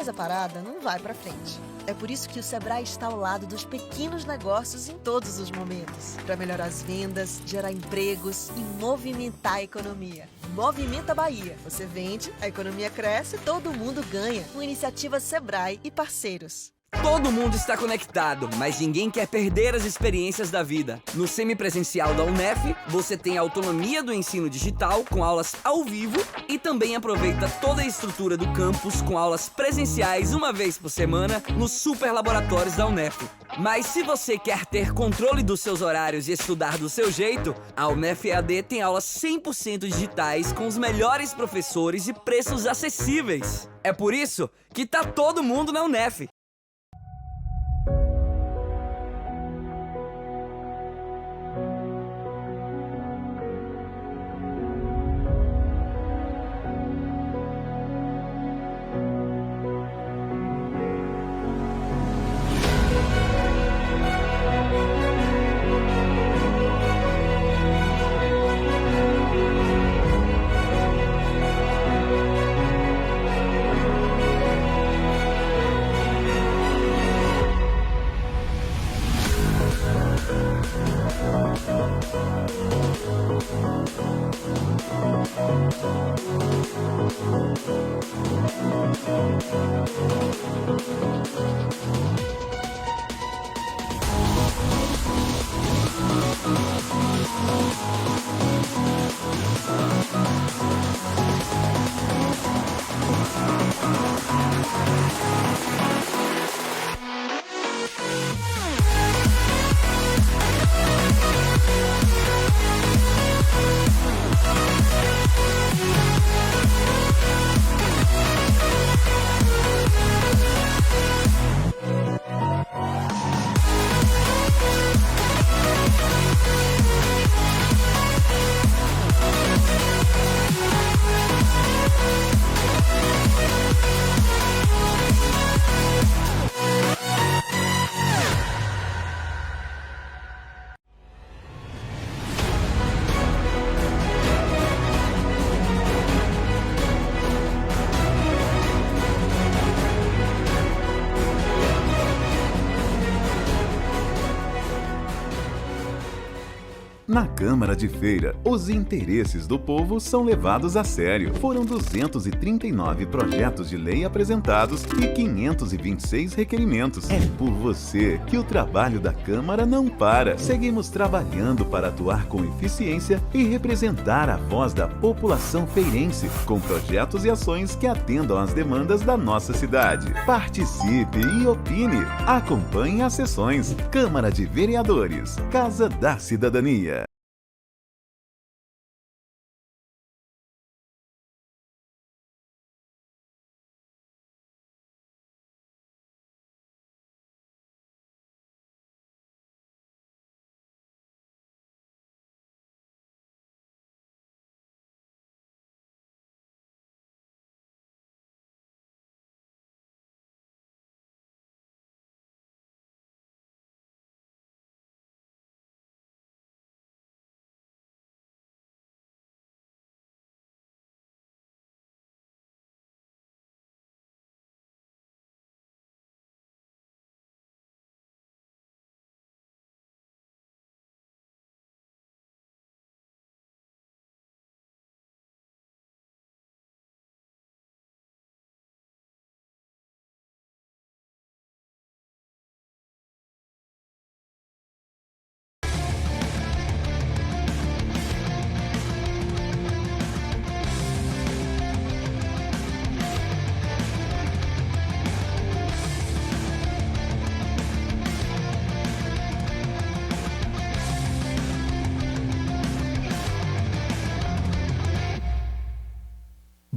empresa parada não vai para frente. É por isso que o Sebrae está ao lado dos pequenos negócios em todos os momentos, para melhorar as vendas, gerar empregos e movimentar a economia. Movimenta Bahia. Você vende, a economia cresce, todo mundo ganha. Com iniciativa Sebrae e parceiros. Todo mundo está conectado, mas ninguém quer perder as experiências da vida. No semipresencial da UNEF, você tem a autonomia do ensino digital com aulas ao vivo e também aproveita toda a estrutura do campus com aulas presenciais uma vez por semana nos super laboratórios da UNEF. Mas se você quer ter controle dos seus horários e estudar do seu jeito, a UNEF EAD tem aulas 100% digitais com os melhores professores e preços acessíveis. É por isso que tá todo mundo na UNEF. Na Câmara de Feira, os interesses do povo são levados a sério. Foram 239 projetos de lei apresentados e 526 requerimentos. É por você que o trabalho da Câmara não para. Seguimos trabalhando para atuar com eficiência e representar a voz da população feirense, com projetos e ações que atendam às demandas da nossa cidade. Participe e opine. Acompanhe as sessões. Câmara de Vereadores, Casa da Cidadania.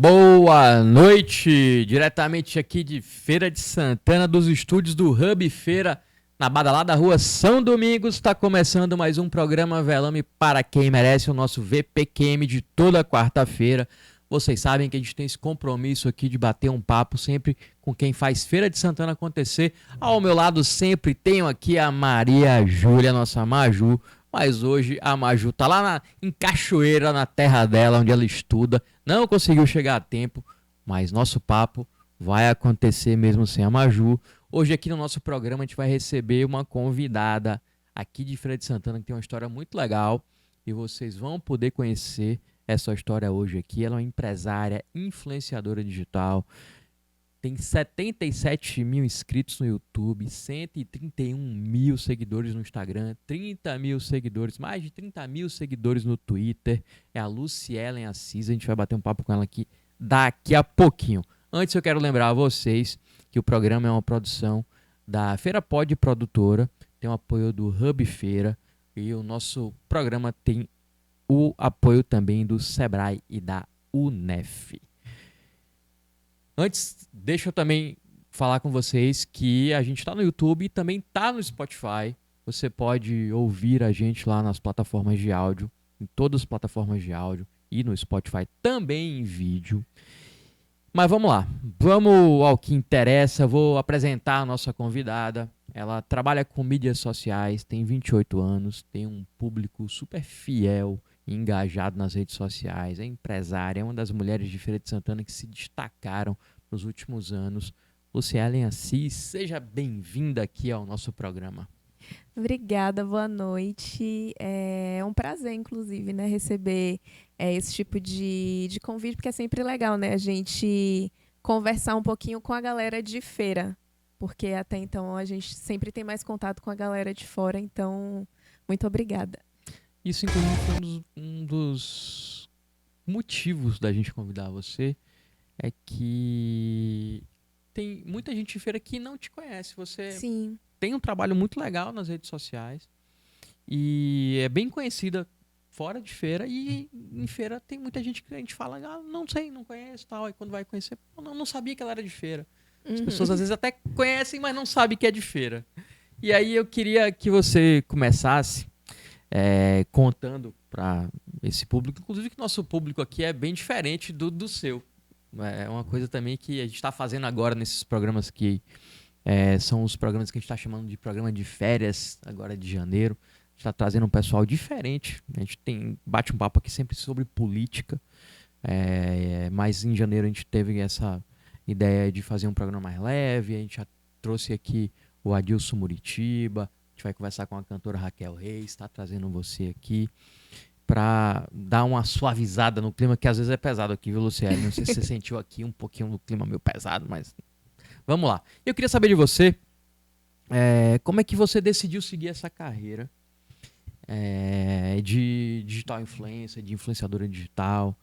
Boa noite, diretamente aqui de Feira de Santana, dos estúdios do Hub Feira, na badalada rua São Domingos. Está começando mais um programa Velame para quem merece, o nosso VPQM de toda quarta-feira. Vocês sabem que a gente tem esse compromisso aqui de bater um papo sempre com quem faz Feira de Santana acontecer. Ao meu lado sempre tenho aqui a Maria Júlia, nossa Maju. Mas hoje a Maju tá lá em Cachoeira, na terra dela, onde ela estuda. Não conseguiu chegar a tempo, mas nosso papo vai acontecer mesmo sem a Maju. Hoje aqui no nosso programa a gente vai receber uma convidada aqui de Feira de Santana que tem uma história muito legal e vocês vão poder conhecer essa história hoje aqui. Ela é uma empresária, influenciadora digital, tem 77 mil inscritos no YouTube, 131 mil seguidores no Instagram, 30 mil seguidores, mais de 30 mil seguidores no Twitter. É a Lucielen Assis, a gente vai bater um papo com ela aqui daqui a pouquinho. Antes eu quero lembrar a vocês que o programa é uma produção da Feira Pod Produtora, tem o apoio do Hub Feira e o nosso programa tem o apoio também do Sebrae e da UNEF. Antes, deixa eu também falar com vocês que a gente está no YouTube e também está no Spotify. Você pode ouvir a gente lá nas plataformas de áudio, em todas as plataformas de áudio e no Spotify também em vídeo. Mas vamos lá, vamos ao que interessa. Vou apresentar a nossa convidada. Ela trabalha com mídias sociais, tem 28 anos, tem um público super fiel e engajado nas redes sociais, é empresária, é uma das mulheres de Feira de Santana que se destacaram nos últimos anos. Lucielen Assis, seja bem-vinda aqui ao nosso programa. Obrigada, boa noite. É um prazer, inclusive, né, receber esse tipo de convite, porque é sempre legal, né, a gente conversar um pouquinho com a galera de feira, porque até então a gente sempre tem mais contato com a galera de fora, então, muito obrigada. Isso, inclusive, foi um dos motivos da gente convidar você, é que tem muita gente de feira que não te conhece. Você Sim. tem um trabalho muito legal nas redes sociais e é bem conhecida fora de feira, e em feira tem muita gente que a gente fala, não sei, não conheço, tal, e quando vai conhecer, não sabia que ela era de feira. As pessoas às vezes até conhecem, mas não sabem que é de feira. E aí eu queria que você começasse contando para esse público, inclusive que nosso público aqui é bem diferente do seu. É uma coisa também que a gente está fazendo agora nesses programas que são os programas que a gente está chamando de programa de férias, agora de janeiro. A gente está trazendo um pessoal diferente. A gente bate um papo aqui sempre sobre política, mas em janeiro a gente teve essa ideia de fazer um programa mais leve. A gente já trouxe aqui o Adilson Muritiba. A gente vai conversar com a cantora Raquel Reis, está trazendo você aqui para dar uma suavizada no clima, que às vezes é pesado aqui, viu, Lucielen? Não sei se você sentiu aqui um pouquinho no clima meio pesado, mas vamos lá. Eu queria saber de você, como é que você decidiu seguir essa carreira de digital influencer, de influenciadora digital,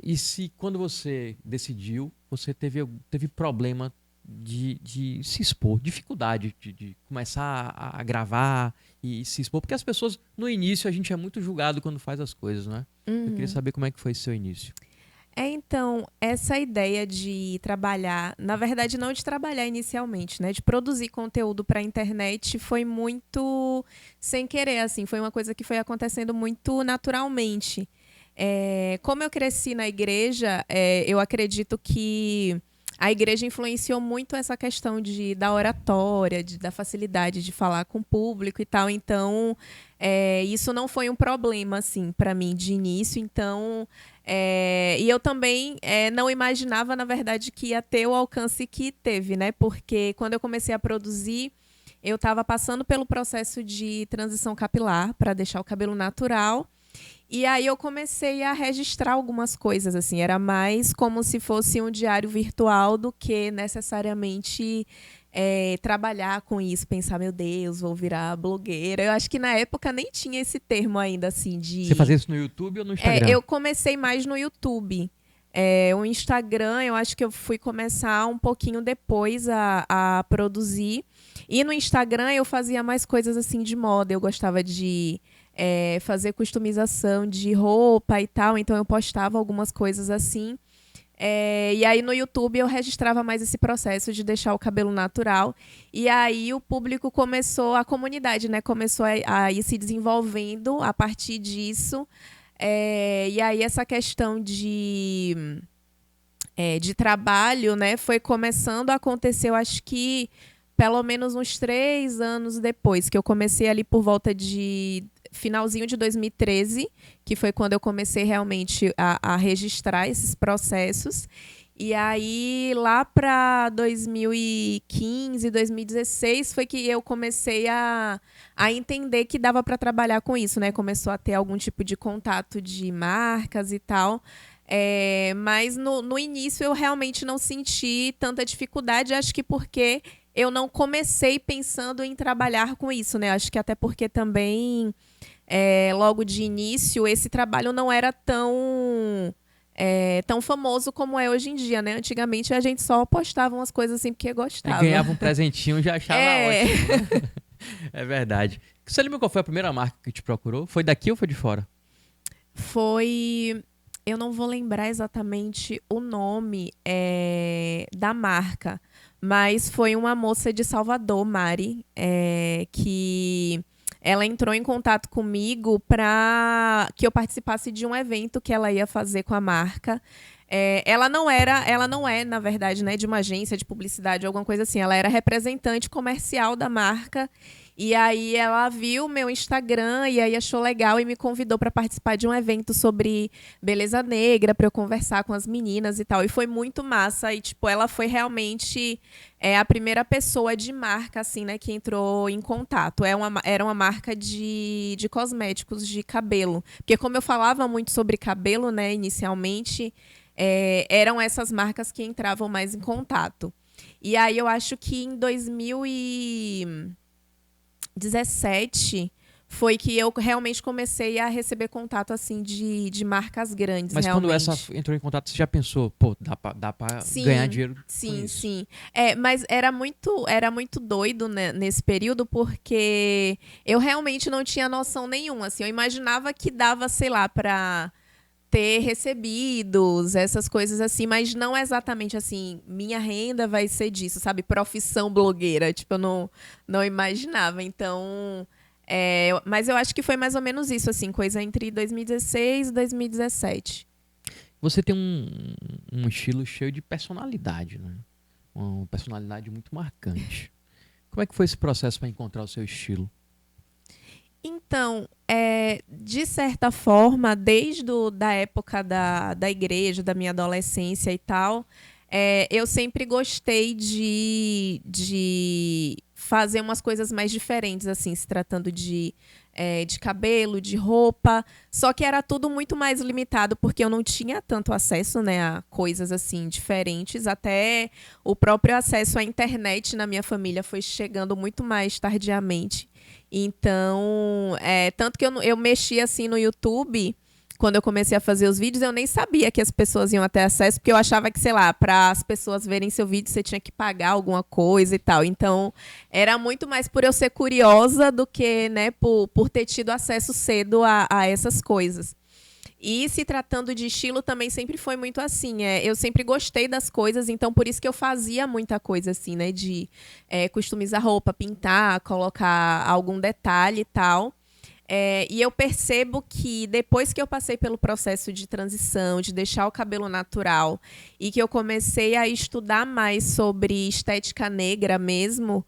e se quando você decidiu, você teve problema de se expor, dificuldade de começar a gravar e se expor, porque as pessoas, no início, a gente é muito julgado quando faz as coisas, né? Eu queria saber como é que foi seu início. Então, essa ideia de trabalhar, na verdade não de trabalhar inicialmente, né, de produzir conteúdo para a internet foi muito sem querer, assim, foi uma coisa que foi acontecendo muito naturalmente. Como eu cresci na igreja, eu acredito que a igreja influenciou muito essa questão da oratória, da facilidade de falar com o público e tal. Então, isso não foi um problema, assim, para mim de início. Então, e eu também não imaginava, na verdade, que ia ter o alcance que teve, né? Porque quando eu comecei a produzir, eu estava passando pelo processo de transição capilar para deixar o cabelo natural. E aí eu comecei a registrar algumas coisas, assim, era mais como se fosse um diário virtual do que necessariamente trabalhar com isso, pensar, meu Deus, vou virar blogueira. Eu acho que na época nem tinha esse termo ainda, assim, de... Você fazia isso no YouTube ou no Instagram? Eu comecei mais no YouTube. O Instagram, eu acho que eu fui começar um pouquinho depois a produzir. E no Instagram eu fazia mais coisas, assim, de moda. Eu gostava de... fazer customização de roupa e tal, então eu postava algumas coisas assim. E aí no YouTube eu registrava mais esse processo de deixar o cabelo natural. E aí o público começou, a comunidade, né, começou a ir se desenvolvendo a partir disso. E aí essa questão de trabalho, né, foi começando a acontecer, eu acho que pelo menos uns 3 anos depois, que eu comecei ali por volta de finalzinho de 2013, que foi quando eu comecei realmente a registrar esses processos. E aí, lá para 2015, 2016, foi que eu comecei a entender que dava para trabalhar com isso, né? Começou a ter algum tipo de contato de marcas e tal. Mas no início eu realmente não senti tanta dificuldade, acho que porque eu não comecei pensando em trabalhar com isso, né? Acho que até porque também, logo de início, esse trabalho não era tão famoso como é hoje em dia, né? Antigamente a gente só postava umas coisas assim porque E gostava. ganhava um presentinho, já achava É. ótimo, né? É verdade. Você lembra qual foi a primeira marca que te procurou? Foi daqui ou foi de fora? Foi. Eu não vou lembrar exatamente o nome da marca, mas foi uma moça de Salvador, Mari, que ela entrou em contato comigo para que eu participasse de um evento que ela ia fazer com a marca. Ela não é, na verdade, né, de uma agência de publicidade ou alguma coisa assim. Ela era representante comercial da marca. E aí ela viu meu Instagram e aí achou legal e me convidou para participar de um evento sobre beleza negra, para eu conversar com as meninas e tal. E foi muito massa. E, tipo, ela foi realmente a primeira pessoa de marca, assim, né, que entrou em contato. Era uma marca de cosméticos de cabelo. Porque como eu falava muito sobre cabelo, né, inicialmente, eram essas marcas que entravam mais em contato. E aí eu acho que em 2017 foi que eu realmente comecei a receber contato assim de marcas grandes. Mas realmente. quando essa entrou em contato, você já pensou, pô, dá pra ganhar dinheiro com Sim, isso? sim. Mas era muito doido, né, nesse período, porque eu realmente não tinha noção nenhuma. Assim, eu imaginava que dava, sei lá, para ter recebidos, essas coisas assim, mas não exatamente assim, minha renda vai ser disso, sabe? Profissão blogueira, tipo, eu não imaginava. Então, mas eu acho que foi mais ou menos isso, assim, coisa entre 2016 e 2017. Você tem um estilo cheio de personalidade, né? Uma personalidade muito marcante. Como é que foi esse processo para encontrar o seu estilo? Então, de certa forma, da época da igreja, da minha adolescência e tal, eu sempre gostei de fazer umas coisas mais diferentes, assim, se tratando de cabelo, de roupa. Só que era tudo muito mais limitado, porque eu não tinha tanto acesso, né, a coisas assim diferentes. Até o próprio acesso à internet na minha família foi chegando muito mais tardiamente. Então, tanto que eu mexi assim no YouTube, quando eu comecei a fazer os vídeos, eu nem sabia que as pessoas iam ter acesso, porque eu achava que, sei lá, para as pessoas verem seu vídeo, você tinha que pagar alguma coisa e tal. Então, era muito mais por eu ser curiosa do que, né, por ter tido acesso cedo a essas coisas. E se tratando de estilo, também sempre foi muito assim. Eu sempre gostei das coisas, então por isso que eu fazia muita coisa assim, né? De customizar roupa, pintar, colocar algum detalhe e tal. E eu percebo que depois que eu passei pelo processo de transição, de deixar o cabelo natural, e que eu comecei a estudar mais sobre estética negra mesmo,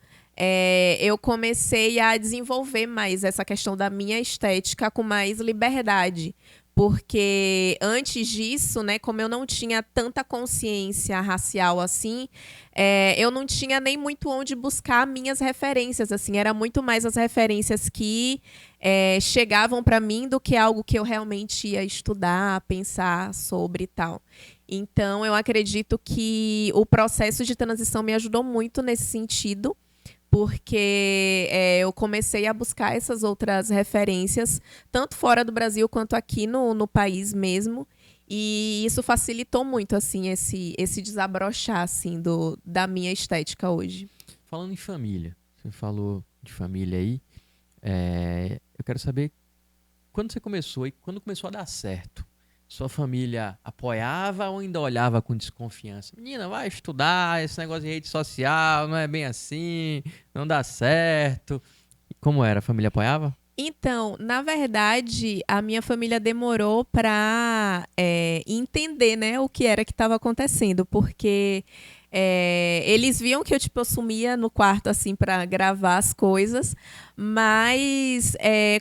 eu comecei a desenvolver mais essa questão da minha estética com mais liberdade. Porque antes disso, né, como eu não tinha tanta consciência racial assim, eu não tinha nem muito onde buscar minhas referências. Assim, era muito mais as referências que chegavam para mim do que algo que eu realmente ia estudar, pensar sobre e tal. Então, eu acredito que o processo de transição me ajudou muito nesse sentido, porque eu comecei a buscar essas outras referências, tanto fora do Brasil quanto aqui no país mesmo, e isso facilitou muito assim esse desabrochar assim, da minha estética hoje. Falando em família, você falou de família aí, eu quero saber quando você começou e quando começou a dar certo. Sua família apoiava ou ainda olhava com desconfiança? Menina, vai estudar, esse negócio de rede social não é bem assim, não dá certo. Como era? A família apoiava? Então, na verdade, a minha família demorou para entender, né, o que era que estava acontecendo, porque Eles viam que eu sumia no quarto, assim, para gravar as coisas, mas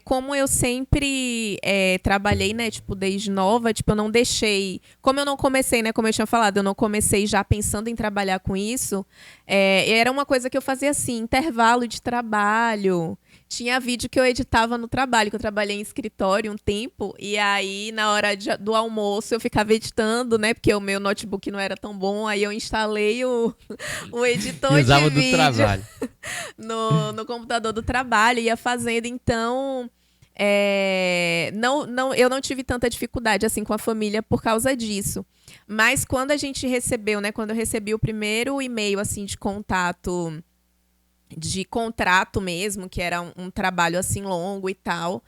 como eu sempre trabalhei, né, desde nova, eu não deixei... Como eu não comecei, né, como eu tinha falado, eu não comecei já pensando em trabalhar com isso, era uma coisa que eu fazia assim, intervalo de trabalho. Tinha vídeo que eu editava no trabalho, que eu trabalhei em escritório um tempo, e aí na hora do almoço eu ficava editando, né? Porque o meu notebook não era tão bom, aí eu instalei o editor de Usava do vídeo trabalho. no computador do trabalho, ia fazendo, então... eu não tive tanta dificuldade assim com a família por causa disso. Mas quando a gente recebeu, né? Quando eu recebi o primeiro e-mail assim de contato, de contrato mesmo, que era um trabalho assim longo e tal,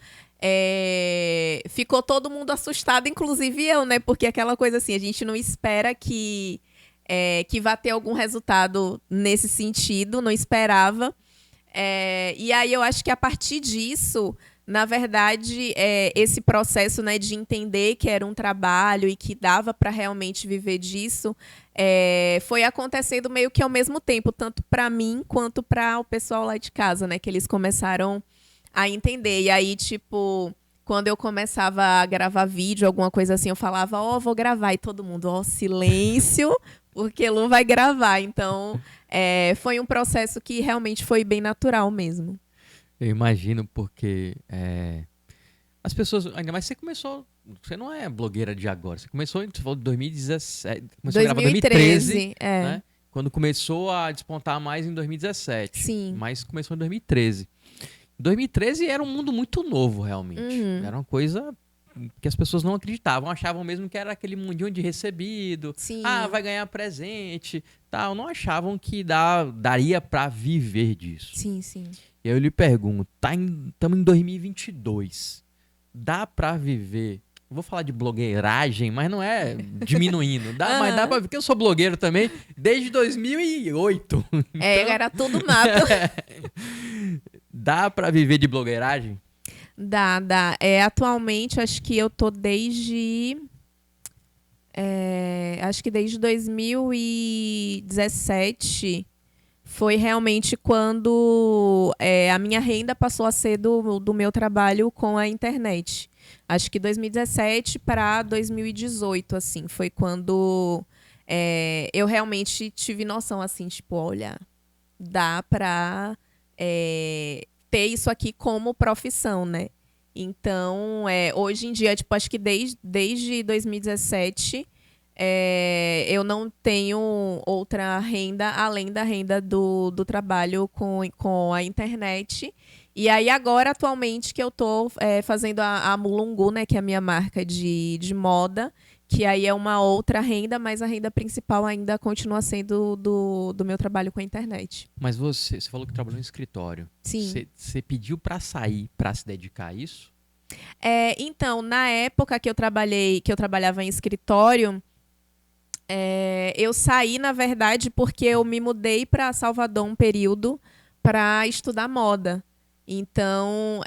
ficou todo mundo assustado, inclusive eu, né? Porque aquela coisa assim, a gente não espera que vá ter algum resultado nesse sentido, não esperava. E aí eu acho que a partir disso, na verdade, esse processo, né, de entender que era um trabalho e que dava para realmente viver disso, foi acontecendo meio que ao mesmo tempo, tanto para mim quanto para o pessoal lá de casa, né, que eles começaram a entender. E aí, quando eu começava a gravar vídeo, alguma coisa assim, eu falava, vou gravar, e todo mundo, silêncio, porque Lu vai gravar. Então, foi um processo que realmente foi bem natural mesmo. Eu imagino, porque as pessoas... Ainda mais você começou... Você não é blogueira de agora. Você começou em 2017. Começou a gravar em 2013, né? Quando começou a despontar mais em 2017. Sim. Mas começou em 2013. 2013 era um mundo muito novo, realmente. Uhum. Era uma coisa que as pessoas não acreditavam. Achavam mesmo que era aquele mundinho de recebido. Sim. Vai ganhar presente, tal. Não achavam que daria pra viver disso. Sim, sim. E aí eu lhe pergunto, estamos em 2022, dá pra viver, eu vou falar de blogueiragem, mas não é diminuindo, mas dá pra viver, porque eu sou blogueiro também desde 2008. Então, era tudo mato. Dá pra viver de blogueiragem? Dá. Atualmente, acho que eu tô desde 2017... Foi realmente quando a minha renda passou a ser do meu trabalho com a internet. Acho que 2017 para 2018, assim, foi quando eu realmente tive noção, assim, olha, dá para ter isso aqui como profissão, né? Então, hoje em dia, acho que desde 2017... eu não tenho outra renda além da renda do trabalho com a internet. E aí agora, atualmente, que eu estou fazendo a Mulungu, né, que é a minha marca de moda, que aí é uma outra renda, mas a renda principal ainda continua sendo do meu trabalho com a internet. Mas você falou que trabalhou em escritório. Sim. Você pediu para sair, para se dedicar a isso? Então, na época que eu trabalhava em escritório... eu saí, na verdade, porque eu me mudei para Salvador um período para estudar moda. Então,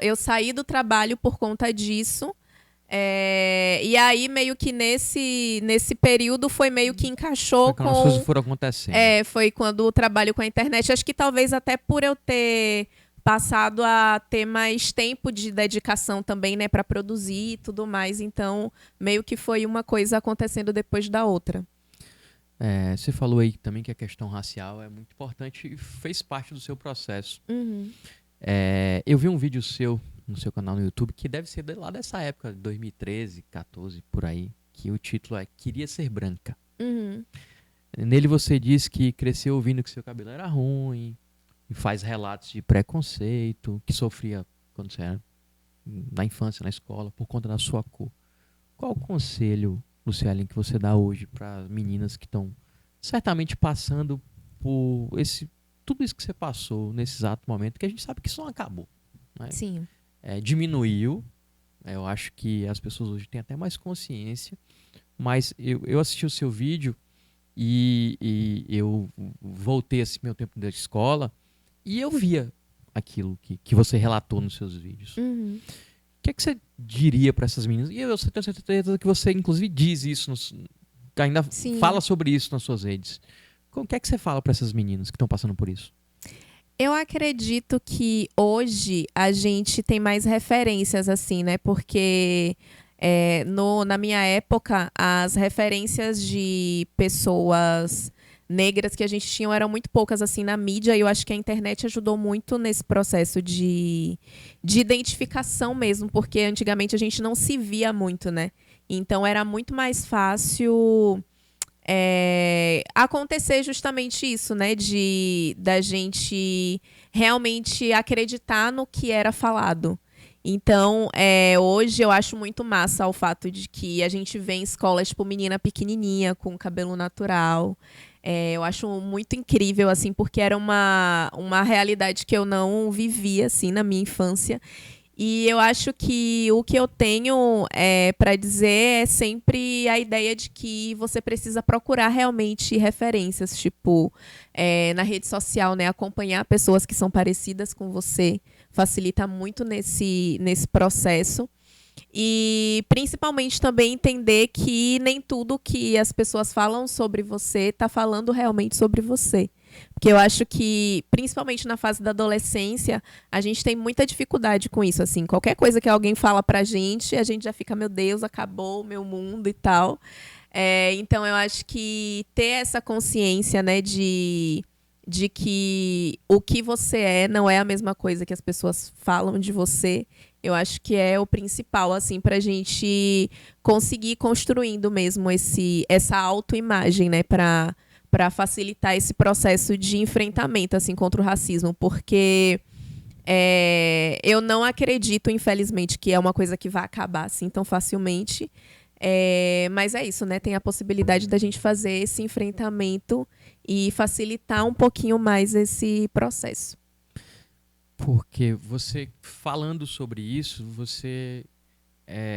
eu saí do trabalho por conta disso. E aí, meio que nesse período, foi meio que encaixou com... As coisas foram acontecendo. Foi quando o trabalho com a internet. Acho que talvez até por eu ter passado a ter mais tempo de dedicação também, né, para produzir e tudo mais. Então, meio que foi uma coisa acontecendo depois da outra. Você falou aí também que a questão racial é muito importante e fez parte do seu processo. Uhum. Eu vi um vídeo seu no seu canal no YouTube, que deve ser lá dessa época, 2013, 14, por aí, que o título é Queria Ser Branca. Uhum. Nele você diz que cresceu ouvindo que seu cabelo era ruim, e faz relatos de preconceito, que sofria quando você era na infância, na escola, por conta da sua cor. Qual o conselho, Lucielen, que você dá hoje para meninas que estão certamente passando por tudo isso que você passou nesse exato momento, que a gente sabe que isso não acabou, né? Sim. Diminuiu. Eu acho que as pessoas hoje têm até mais consciência, mas eu assisti o seu vídeo e eu voltei assim meu tempo da escola e eu via aquilo que você relatou nos seus vídeos. Uhum. O que é que você diria para essas meninas? E eu tenho certeza que você, inclusive, diz isso ainda Sim. fala sobre isso nas suas redes. O que é que você fala para essas meninas que estão passando por isso? Eu acredito que hoje a gente tem mais referências, assim, né? Porque na minha época, as referências de pessoas negras que a gente tinha eram muito poucas, assim, na mídia. E eu acho que a internet ajudou muito nesse processo de identificação mesmo, porque antigamente a gente não se via muito, né? Então era muito mais fácil acontecer justamente isso, né? Da gente realmente acreditar no que era falado. Então, hoje eu acho muito massa o fato de que a gente vê em escolas, tipo, menina pequenininha, com cabelo natural. Eu acho muito incrível, assim, porque era uma realidade que eu não vivia, assim, na minha infância. E eu acho que o que eu tenho para dizer é sempre a ideia de que você precisa procurar realmente referências, tipo, na rede social, né? Acompanhar pessoas que são parecidas com você facilita muito nesse processo. E principalmente também entender que nem tudo que as pessoas falam sobre você está falando realmente sobre você. Porque eu acho que, principalmente na fase da adolescência, a gente tem muita dificuldade com isso, assim. Qualquer coisa que alguém fala pra gente, a gente já fica, meu Deus, acabou o meu mundo e tal. Então, eu acho que ter essa consciência, né, de que o que você não é a mesma coisa que as pessoas falam de você, eu acho que é o principal, assim, pra gente conseguir ir construindo mesmo essa autoimagem, né, para facilitar esse processo de enfrentamento, assim, contra o racismo, porque eu não acredito, infelizmente, que é uma coisa que vai acabar assim tão facilmente. Mas é isso, né? Tem a possibilidade da gente fazer esse enfrentamento e facilitar um pouquinho mais esse processo. Porque você, falando sobre isso, você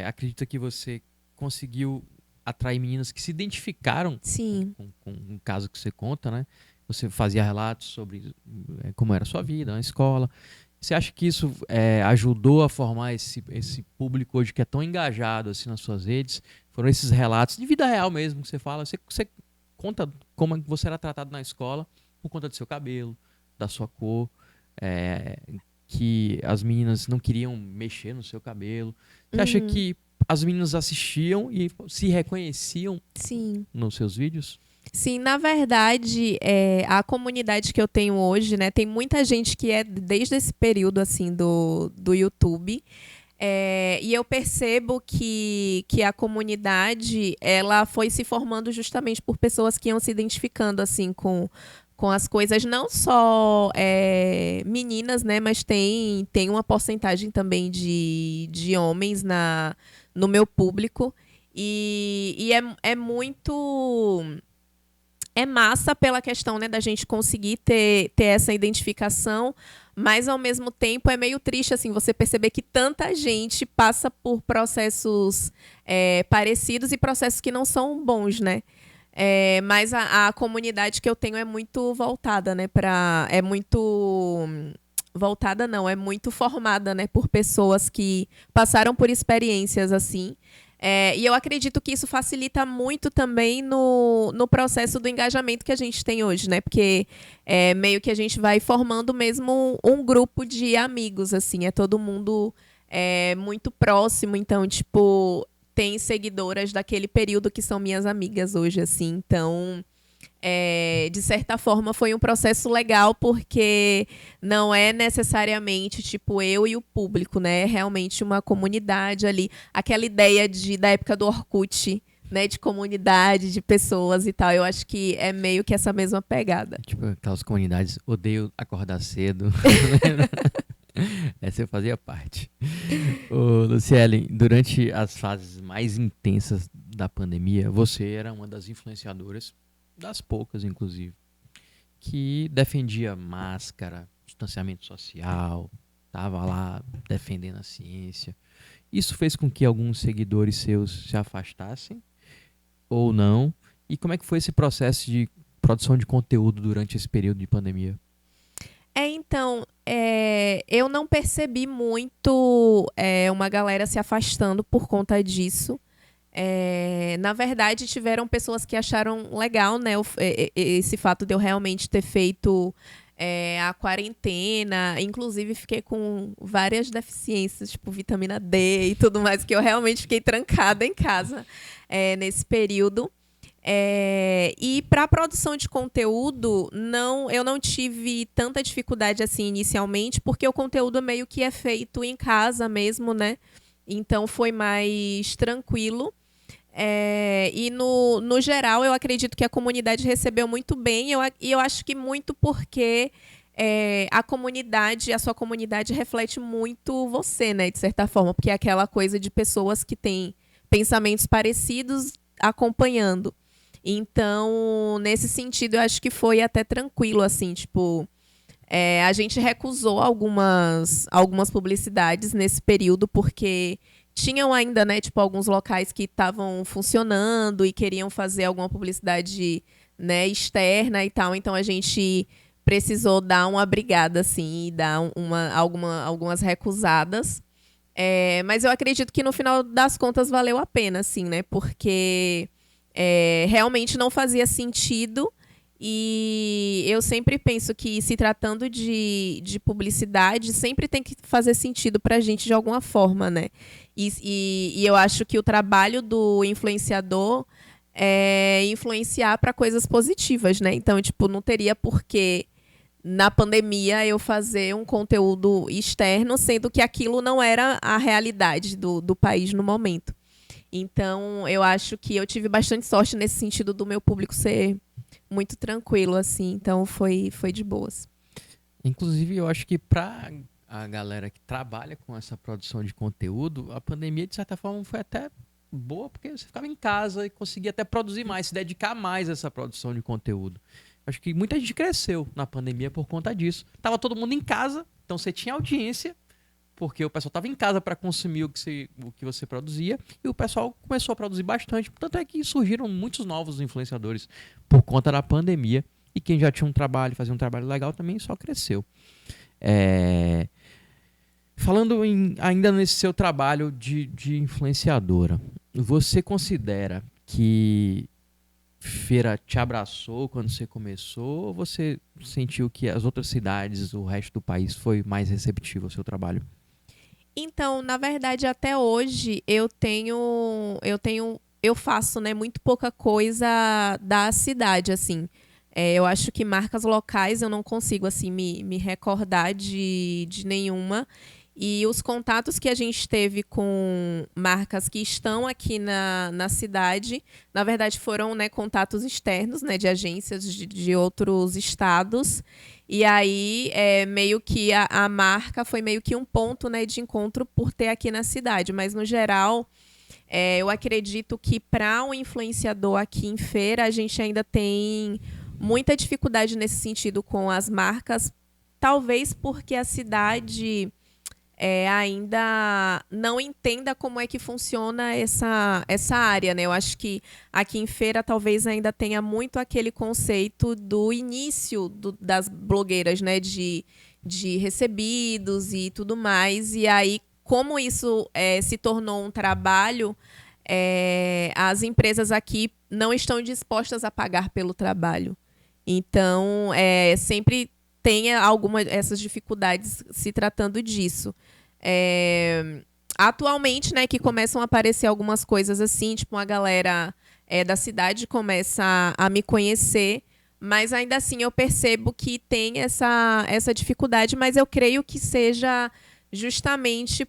acredita que você conseguiu atrair meninas que se identificaram Sim. com um caso que você conta, né? Você fazia relatos sobre como era a sua vida na escola. Você acha que isso ajudou a formar esse público hoje que é tão engajado assim nas suas redes? Foram esses relatos de vida real mesmo que você fala? Você conta como você era tratado na escola por conta do seu cabelo, da sua cor, que as meninas não queriam mexer no seu cabelo. Você acha que as meninas assistiam e se reconheciam Sim. nos seus vídeos? Sim, na verdade, a comunidade que eu tenho hoje, né, tem muita gente que é desde esse período assim do YouTube. E eu percebo que a comunidade ela foi se formando justamente por pessoas que iam se identificando assim com as coisas, não só meninas, né, mas tem uma porcentagem também de homens no meu público. E é muito... É massa pela questão, né, da gente conseguir ter essa identificação, mas ao mesmo tempo é meio triste assim, você perceber que tanta gente passa por processos parecidos e processos que não são bons, né? Mas a comunidade que eu tenho é muito voltada, né, é muito voltada não, é muito formada, né, por pessoas que passaram por experiências assim. E eu acredito que isso facilita muito também no processo do engajamento que a gente tem hoje, né? Porque meio que a gente vai formando mesmo um grupo de amigos, assim. É todo mundo muito próximo. Então, tipo, tem seguidoras daquele período que são minhas amigas hoje, assim. Então, de certa forma, foi um processo legal, porque não é necessariamente, tipo, eu e o público, né? É realmente uma comunidade ali. Aquela ideia da época do Orkut, né? De comunidade, de pessoas e tal. Eu acho que é meio que essa mesma pegada. Tipo, aquelas comunidades, odeio acordar cedo. Essa eu fazia parte. Ô, Luciele, durante as fases mais intensas da pandemia, você era uma das influenciadoras, das poucas, inclusive, que defendia máscara, distanciamento social, estava lá defendendo a ciência. Isso fez com que alguns seguidores seus se afastassem ou não? E como é que foi esse processo de produção de conteúdo durante esse período de pandemia? Então, eu não percebi muito uma galera se afastando por conta disso. Na verdade, tiveram pessoas que acharam legal, né, esse fato de eu realmente ter feito a quarentena. Inclusive, fiquei com várias deficiências, tipo vitamina D e tudo mais, que eu realmente fiquei trancada em casa nesse período. E para a produção de conteúdo, eu não tive tanta dificuldade assim inicialmente, porque o conteúdo meio que é feito em casa mesmo, né? Então foi mais tranquilo. E no geral, eu acredito que a comunidade recebeu muito bem, e eu acho que muito porque a sua comunidade reflete muito você, né, de certa forma, porque é aquela coisa de pessoas que têm pensamentos parecidos acompanhando. Então, nesse sentido, eu acho que foi até tranquilo, assim, tipo, a gente recusou algumas publicidades nesse período, porque tinham ainda, né, tipo, alguns locais que estavam funcionando e queriam fazer alguma publicidade, né, externa e tal. Então a gente precisou dar uma brigada, assim, e dar algumas recusadas. Mas eu acredito que no final das contas valeu a pena, assim, né? Porque realmente não fazia sentido. E eu sempre penso que, se tratando de publicidade, sempre tem que fazer sentido pra gente de alguma forma, né? E eu acho que o trabalho do influenciador é influenciar para coisas positivas, né? Então, tipo, não teria por que, na pandemia, eu fazer um conteúdo externo, sendo que aquilo não era a realidade do país no momento. Então, eu acho que eu tive bastante sorte nesse sentido do meu público ser muito tranquilo, assim. Então, foi de boas. Inclusive, eu acho que para a galera que trabalha com essa produção de conteúdo, a pandemia, de certa forma, foi até boa, porque você ficava em casa e conseguia até produzir mais, se dedicar mais a essa produção de conteúdo. Acho que muita gente cresceu na pandemia por conta disso. Tava todo mundo em casa, então você tinha audiência, porque o pessoal estava em casa para consumir o que você produzia, e o pessoal começou a produzir bastante. Tanto é que surgiram muitos novos influenciadores por conta da pandemia, e quem já tinha um trabalho, fazia um trabalho legal, também só cresceu. Falando ainda nesse seu trabalho de influenciadora, você considera que Feira te abraçou quando você começou, ou você sentiu que as outras cidades, o resto do país, foi mais receptivo ao seu trabalho? Então, na verdade, até hoje eu faço, né, muito pouca coisa da cidade, assim. Eu acho que marcas locais eu não consigo, assim, me recordar de nenhuma. E os contatos que a gente teve com marcas que estão aqui na cidade, na verdade, foram, né, contatos externos, né, de agências de outros estados. E aí, meio que a marca foi meio que um ponto, né, de encontro por ter aqui na cidade. Mas, no geral, eu acredito que para um influenciador aqui em Feira, a gente ainda tem muita dificuldade nesse sentido com as marcas, talvez porque a cidade ainda não entenda como é que funciona essa área, né? Eu acho que aqui em Feira talvez ainda tenha muito aquele conceito do início das blogueiras, né? De recebidos e tudo mais. E aí, como isso se tornou um trabalho, as empresas aqui não estão dispostas a pagar pelo trabalho. Então, sempre tem essas dificuldades se tratando disso. Atualmente, né, que começam a aparecer algumas coisas assim, tipo, uma galera da cidade começa a me conhecer, mas ainda assim eu percebo que tem essa dificuldade, mas eu creio que seja justamente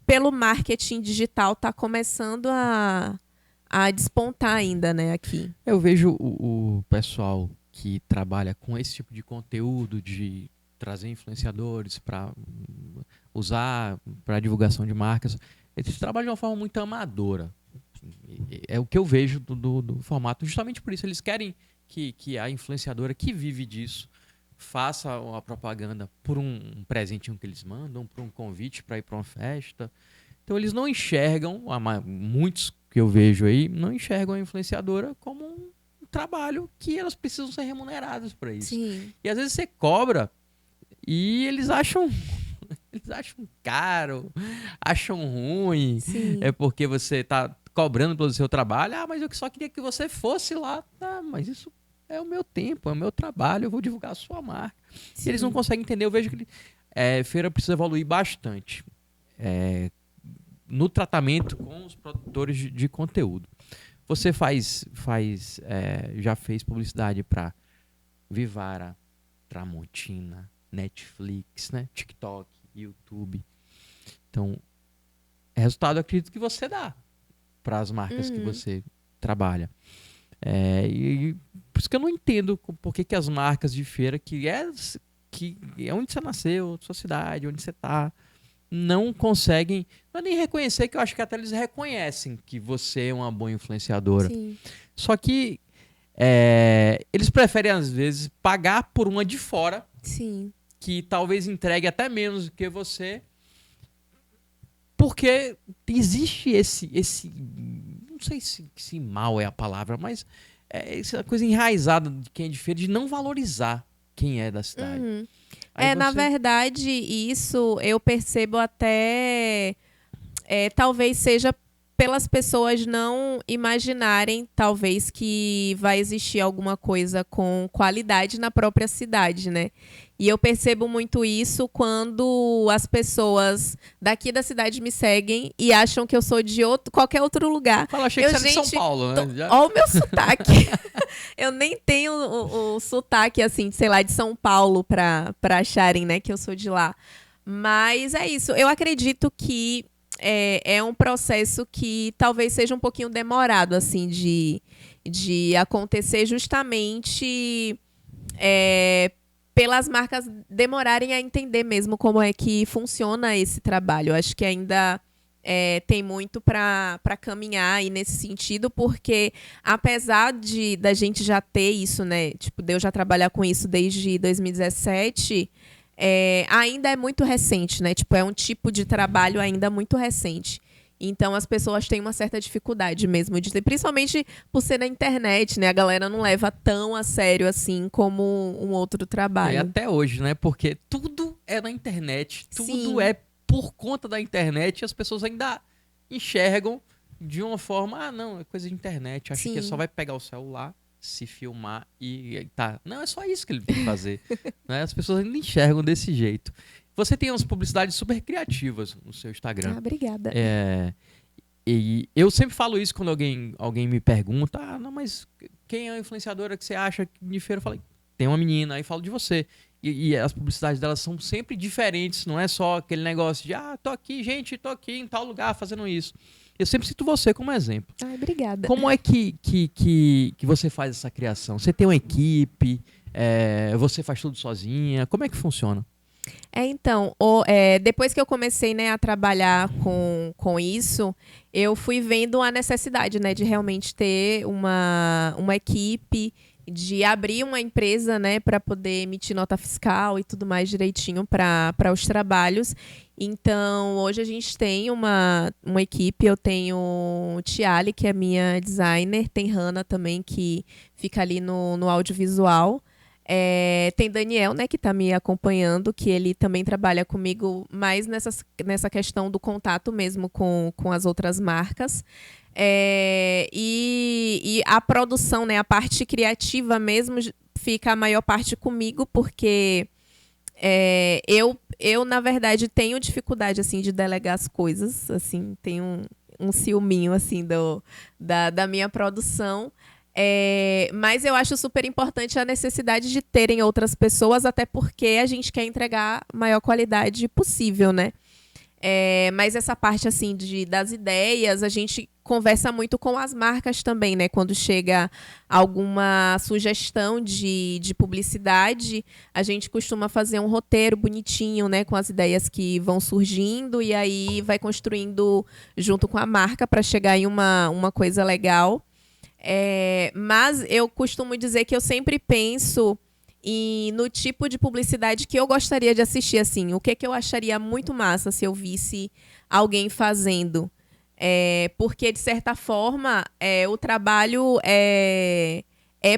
pelo marketing digital tá começando a despontar ainda, né, aqui. Eu vejo o pessoal que trabalha com esse tipo de conteúdo, de trazer influenciadores para usar para divulgação de marcas, eles trabalham de uma forma muito amadora. É o que eu vejo do formato. Justamente por isso eles querem que a influenciadora que vive disso faça uma propaganda por um presentinho que eles mandam, por um convite para ir para uma festa. Então eles não enxergam, muitos que eu vejo aí, não enxergam a influenciadora como um trabalho que elas precisam ser remuneradas para isso. Sim. E às vezes você cobra e eles acham caro, acham ruim. Sim. É porque você tá cobrando pelo seu trabalho. Mas eu só queria que você fosse lá. Tá, mas isso é o meu tempo, é o meu trabalho, eu vou divulgar a sua marca. E eles não conseguem entender. Eu vejo que feira precisa evoluir bastante no tratamento com os produtores de conteúdo. Você já fez publicidade para Vivara, Tramontina, Netflix, né? TikTok, YouTube. Então, resultado eu acredito que você dá para as marcas que você trabalha. E por isso que eu não entendo por que as marcas de feira, que é onde você nasceu, sua cidade, onde você está, não conseguem, não é nem reconhecer, que eu acho que até eles reconhecem que você é uma boa influenciadora. Sim. Só que eles preferem, às vezes, pagar por uma de fora, Sim. que talvez entregue até menos do que você, porque existe esse não sei se mal é a palavra, mas essa coisa enraizada de quem é de feira, de não valorizar quem é da cidade. Na verdade, isso eu percebo até talvez seja pelas pessoas não imaginarem, talvez, que vai existir alguma coisa com qualidade na própria cidade, né? E eu percebo muito isso quando as pessoas daqui da cidade me seguem e acham que eu sou de qualquer outro lugar. Fala, achei que você era de São Paulo, né? Olha o meu sotaque. Eu nem tenho o sotaque, assim, sei lá, de São Paulo pra acharem, né, que eu sou de lá. Mas é isso. Eu acredito que é um processo que talvez seja um pouquinho demorado, assim, de acontecer justamente pelas marcas demorarem a entender mesmo como é que funciona esse trabalho. Eu acho que ainda tem muito para caminhar aí nesse sentido, porque apesar da gente já ter isso, né? Tipo, de eu já trabalhar com isso desde 2017, ainda é muito recente, né? Tipo, é um tipo de trabalho ainda muito recente. Então, as pessoas têm uma certa dificuldade mesmo de ter, principalmente por ser na internet, né? A galera não leva tão a sério assim como um outro trabalho. E até hoje, né? Porque tudo é na internet, tudo Sim. é por conta da internet, e as pessoas ainda enxergam de uma forma, não, é coisa de internet, acho que só vai pegar o celular, se filmar e tá. Não, é só isso que ele tem que fazer. Né? As pessoas ainda enxergam desse jeito. Você tem umas publicidades super criativas no seu Instagram. Obrigada. E eu sempre falo isso quando alguém me pergunta, não, mas quem é a influenciadora que você acha de feira? Eu falei, tem uma menina, aí falo de você. E as publicidades delas são sempre diferentes, não é só aquele negócio de, tô aqui em tal lugar fazendo isso. Eu sempre cito você como exemplo. Obrigada. Como é que você faz essa criação? Você tem uma equipe? Você faz tudo sozinha? Como é que funciona? Então, depois que eu comecei, né, a trabalhar com isso, eu fui vendo a necessidade, né, de realmente ter uma equipe, de abrir uma empresa, né, para poder emitir nota fiscal e tudo mais direitinho para os trabalhos. Então, hoje a gente tem uma equipe, eu tenho Tiali, que é minha designer, tem Hanna também, que fica ali no audiovisual. Tem Daniel, né, que está me acompanhando, que ele também trabalha comigo mais nessa questão do contato mesmo com as outras marcas. E a produção, né, a parte criativa mesmo, fica a maior parte comigo, porque eu, na verdade, tenho dificuldade assim, de delegar as coisas, assim, tenho um ciúminho assim, da minha produção. Mas eu acho super importante a necessidade de terem outras pessoas, até porque a gente quer entregar a maior qualidade possível, né? Mas essa parte assim das ideias, a gente conversa muito com as marcas também, né? Quando chega alguma sugestão de publicidade, a gente costuma fazer um roteiro bonitinho, né? Com as ideias que vão surgindo e aí vai construindo junto com a marca para chegar em uma coisa legal. Mas eu costumo dizer que eu sempre penso no tipo de publicidade que eu gostaria de assistir, assim, o que eu acharia muito massa se eu visse alguém fazendo. Porque, de certa forma, o trabalho é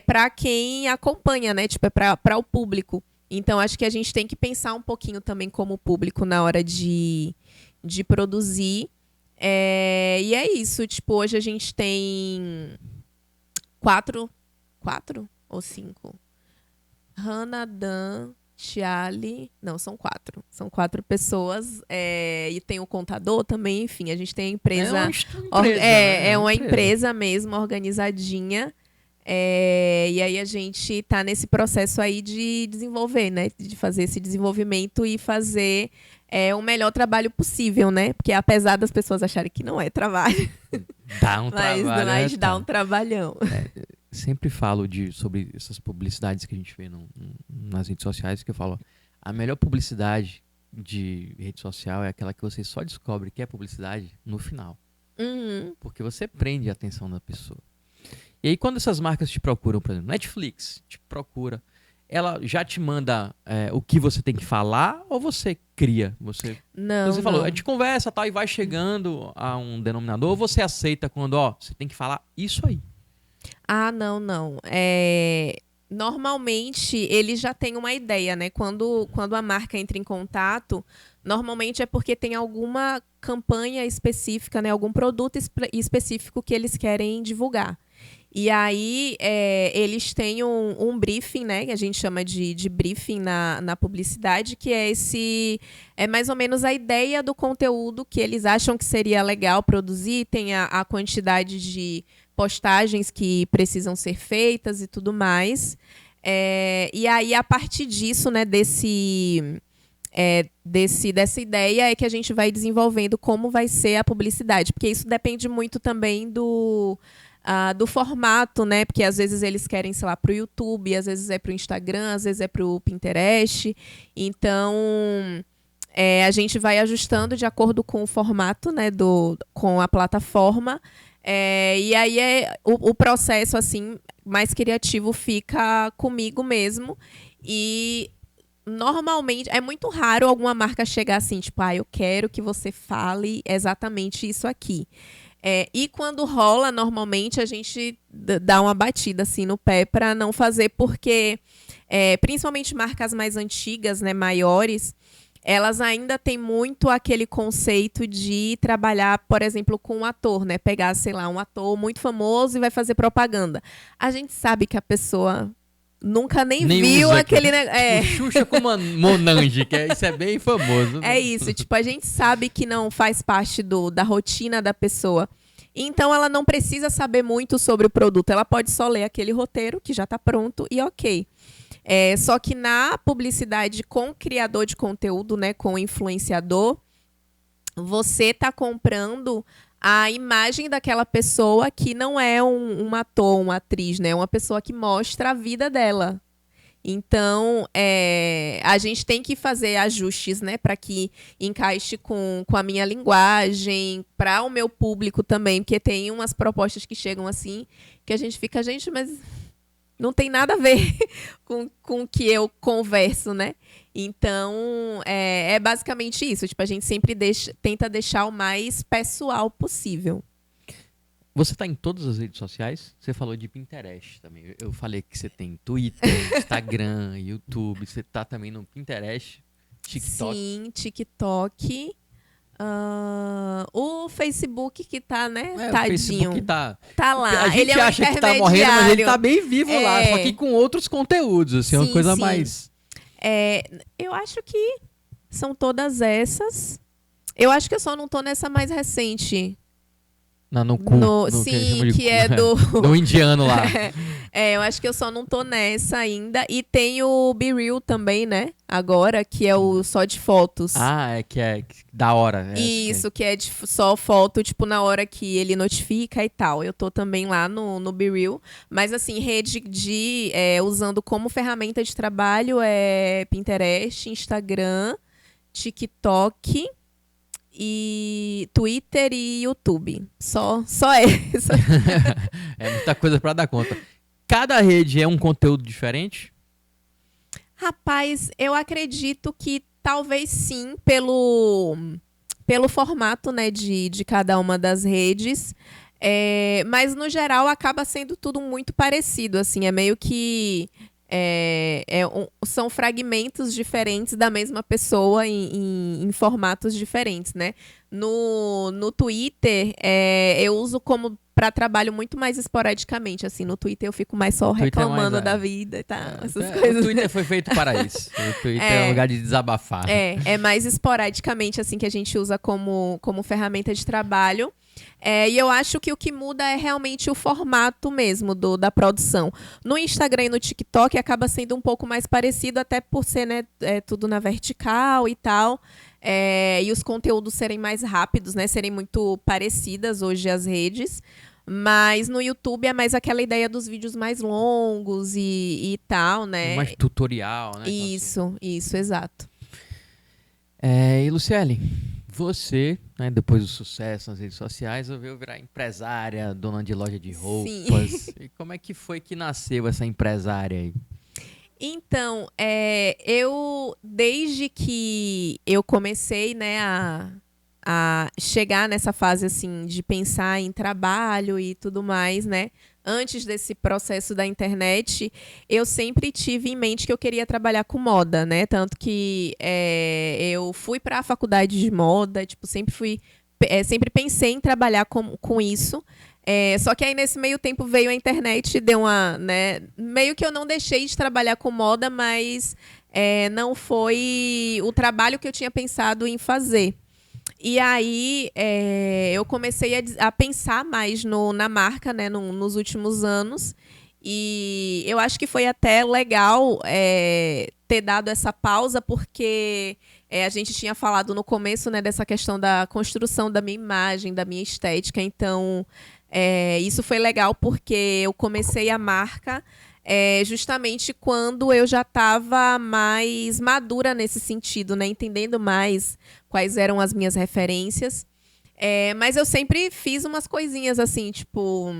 para quem acompanha, né? Tipo, é para o público. Então, acho que a gente tem que pensar um pouquinho também como público na hora de produzir. E é isso, tipo, hoje a gente tem quatro ou cinco? Hannah, Dan, Tiali. Não, são quatro. São quatro pessoas. E tem o contador também, enfim, a gente tem a empresa. É uma empresa mesmo, organizadinha. E aí a gente tá nesse processo aí de desenvolver, né? De fazer esse desenvolvimento e fazer o melhor trabalho possível, né? Porque apesar das pessoas acharem que não é trabalho, Dá um trabalho. mas dá um trabalhão. Sempre falo sobre essas publicidades que a gente vê nas redes sociais, que eu falo, a melhor publicidade de rede social é aquela que você só descobre que é publicidade no final. Uhum. Porque você prende a atenção da pessoa. E aí, quando essas marcas te procuram, por exemplo, Netflix te procura, ela já te manda o que você tem que falar ou você cria? Você falou, a gente conversa tal, e vai chegando a um denominador, ou você aceita quando, você tem que falar isso aí? Ah, não. Normalmente, ele já tem uma ideia, né? Quando a marca entra em contato, normalmente é porque tem alguma campanha específica, né? Algum produto específico que eles querem divulgar. E aí, eles têm um briefing, né? Que a gente chama de briefing na publicidade, que é mais ou menos a ideia do conteúdo que eles acham que seria legal produzir, tem a quantidade de postagens que precisam ser feitas e tudo mais. E aí, a partir disso, né, dessa ideia é que a gente vai desenvolvendo como vai ser a publicidade, porque isso depende muito também do formato, né? Porque às vezes eles querem, sei lá, para o YouTube, às vezes é para o Instagram, às vezes é para o Pinterest. Então, a gente vai ajustando de acordo com o formato, né? Com a plataforma. E aí o processo assim mais criativo fica comigo mesmo. E normalmente é muito raro alguma marca chegar assim, tipo, eu quero que você fale exatamente isso aqui. E quando rola, normalmente a gente dá uma batida assim no pé para não fazer, porque principalmente marcas mais antigas, né, maiores, elas ainda têm muito aquele conceito de trabalhar, por exemplo, com um ator, né? Pegar, sei lá, um ator muito famoso e vai fazer propaganda. A gente sabe que a pessoa nunca nem viu aquele negócio. Xuxa com Monange, isso é bem famoso. É isso, tipo, a gente sabe que não faz parte da rotina da pessoa. Então, ela não precisa saber muito sobre o produto. Ela pode só ler aquele roteiro, que já está pronto, e ok. Só que na publicidade com criador de conteúdo, né, com influenciador, você está comprando a imagem daquela pessoa que não é um ator, uma atriz, né? É uma pessoa que mostra a vida dela. Então, a gente tem que fazer ajustes, né, para que encaixe com a minha linguagem, para o meu público também, porque tem umas propostas que chegam assim, que a gente fica, mas não tem nada a ver com o que eu converso, né? Então, é basicamente isso. Tipo, a gente sempre tenta deixar o mais pessoal possível. Você está em todas as redes sociais? Você falou de Pinterest também. Eu falei que você tem Twitter, Instagram, YouTube. Você está também no Pinterest, TikTok? Sim, TikTok. O Facebook que tá, né? Tadinho. O Facebook tá lá. A gente ele acha que tá morrendo, mas ele tá bem vivo lá. Só que com outros conteúdos, assim, sim, uma coisa sim. mais... Eu acho que são todas essas. Eu acho que eu só não tô nessa mais recente. No cu. Sim, que é do... do indiano lá. Eu acho que eu só não tô nessa ainda. E tem o Be Real também, né? Agora, que é o só de fotos. Que é da hora. Isso, que é só foto, tipo, na hora que ele notifica e tal. Eu tô também lá no Be Real. Mas, assim, rede usando como ferramenta de trabalho Pinterest, Instagram, TikTok... e Twitter e YouTube. Só isso. É muita coisa para dar conta. Cada rede é um conteúdo diferente? Rapaz, eu acredito que talvez sim, pelo formato, né, de cada uma das redes. Mas, no geral, acaba sendo tudo muito parecido. Assim, é meio que São fragmentos diferentes da mesma pessoa em formatos diferentes, né? No Twitter, eu uso como para trabalho muito mais esporadicamente, assim. No Twitter eu fico mais só reclamando da vida e tal, essas coisas. O Twitter foi feito para isso. O Twitter é um lugar de desabafar. É mais esporadicamente, assim, que a gente usa como ferramenta de trabalho. E eu acho que o que muda é realmente o formato mesmo da produção. No Instagram e no TikTok acaba sendo um pouco mais parecido, até por ser, né, tudo na vertical e tal. E os conteúdos serem mais rápidos, né, serem muito parecidas hoje as redes. Mas no YouTube é mais aquela ideia dos vídeos mais longos e tal, né? Mais tutorial, né? Isso, exato. E Luciele, você, né, depois do sucesso nas redes sociais, resolveu virar empresária, dona de loja de roupas. Sim. E como é que foi que nasceu essa empresária aí? Então, desde que eu comecei, né, a chegar nessa fase, assim, de pensar em trabalho e tudo mais, né, antes desse processo da internet, eu sempre tive em mente que eu queria trabalhar com moda, né, tanto que eu fui para a faculdade de moda, tipo, sempre pensei em trabalhar com isso. Só que aí nesse meio tempo veio a internet e deu uma, né, meio que eu não deixei de trabalhar com moda, mas não foi o trabalho que eu tinha pensado em fazer. E aí eu comecei a pensar mais na marca, né, nos últimos anos. E eu acho que foi até legal ter dado essa pausa, porque a gente tinha falado no começo, né, dessa questão da construção da minha imagem, da minha estética. Então, isso foi legal porque eu comecei a marca justamente quando eu já estava mais madura nesse sentido, né, entendendo mais quais eram as minhas referências. Mas eu sempre fiz umas coisinhas assim, tipo,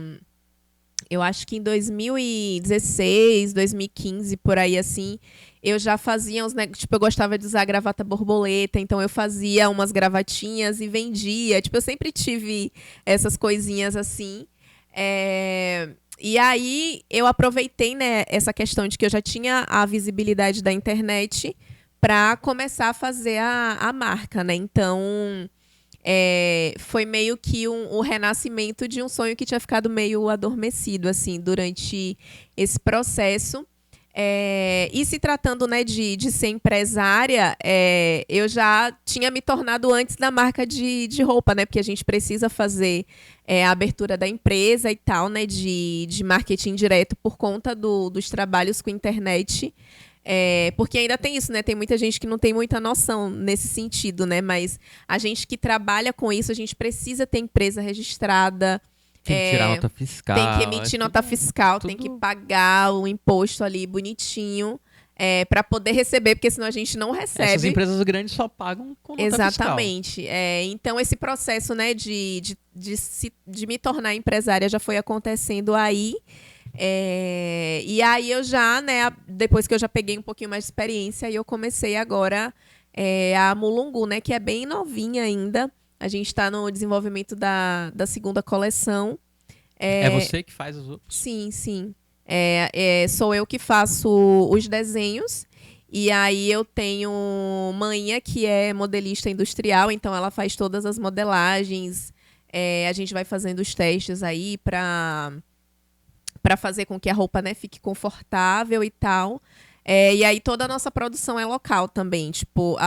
eu acho que em 2016, 2015, por aí assim, eu já fazia uns negócios, tipo, eu gostava de usar gravata borboleta, então eu fazia umas gravatinhas e vendia. Tipo, eu sempre tive essas coisinhas assim. E aí eu aproveitei, né, essa questão de que eu já tinha a visibilidade da internet para começar a fazer a marca, né? Então, foi meio que o renascimento de um sonho que tinha ficado meio adormecido, assim, durante esse processo. E se tratando, né, de ser empresária, eu já tinha me tornado antes da marca de roupa, né? Porque a gente precisa fazer a abertura da empresa e tal, né? De marketing direto por conta dos trabalhos com internet. Porque ainda tem isso, né? Tem muita gente que não tem muita noção nesse sentido, né? Mas a gente que trabalha com isso, a gente precisa ter empresa registrada. Tem que tirar nota fiscal. Tem que emitir nota fiscal, tem que pagar o imposto ali bonitinho para poder receber, porque senão a gente não recebe. Essas empresas grandes só pagam com nota fiscal. Exatamente. Então, esse processo, né, de me tornar empresária já foi acontecendo aí. E aí eu já, né, depois que eu já peguei um pouquinho mais de experiência, eu comecei agora a Mulungu, né, que é bem novinha ainda. A gente está no desenvolvimento da segunda coleção. É você que faz os outros? Sim, sim. Sou eu que faço os desenhos. E aí eu tenho Maninha, que é modelista industrial, então ela faz todas as modelagens. A gente vai fazendo os testes aí para fazer com que a roupa, né, fique confortável e tal. E aí toda a nossa produção é local também. Tipo,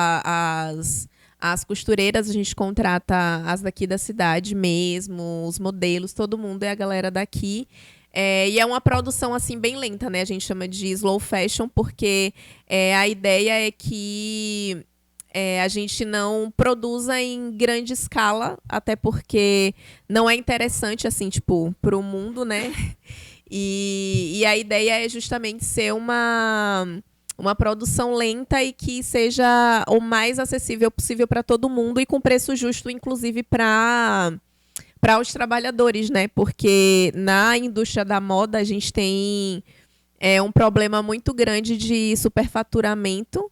as costureiras, a gente contrata as daqui da cidade mesmo, os modelos, todo mundo é a galera daqui. E é uma produção, assim, bem lenta, né? A gente chama de slow fashion, porque a ideia é que a gente não produza em grande escala, até porque não é interessante, assim, tipo, para o mundo, né? E a ideia é justamente ser uma produção lenta e que seja o mais acessível possível para todo mundo e com preço justo, inclusive, para os trabalhadores, né? Porque na indústria da moda a gente tem um problema muito grande de superfaturamento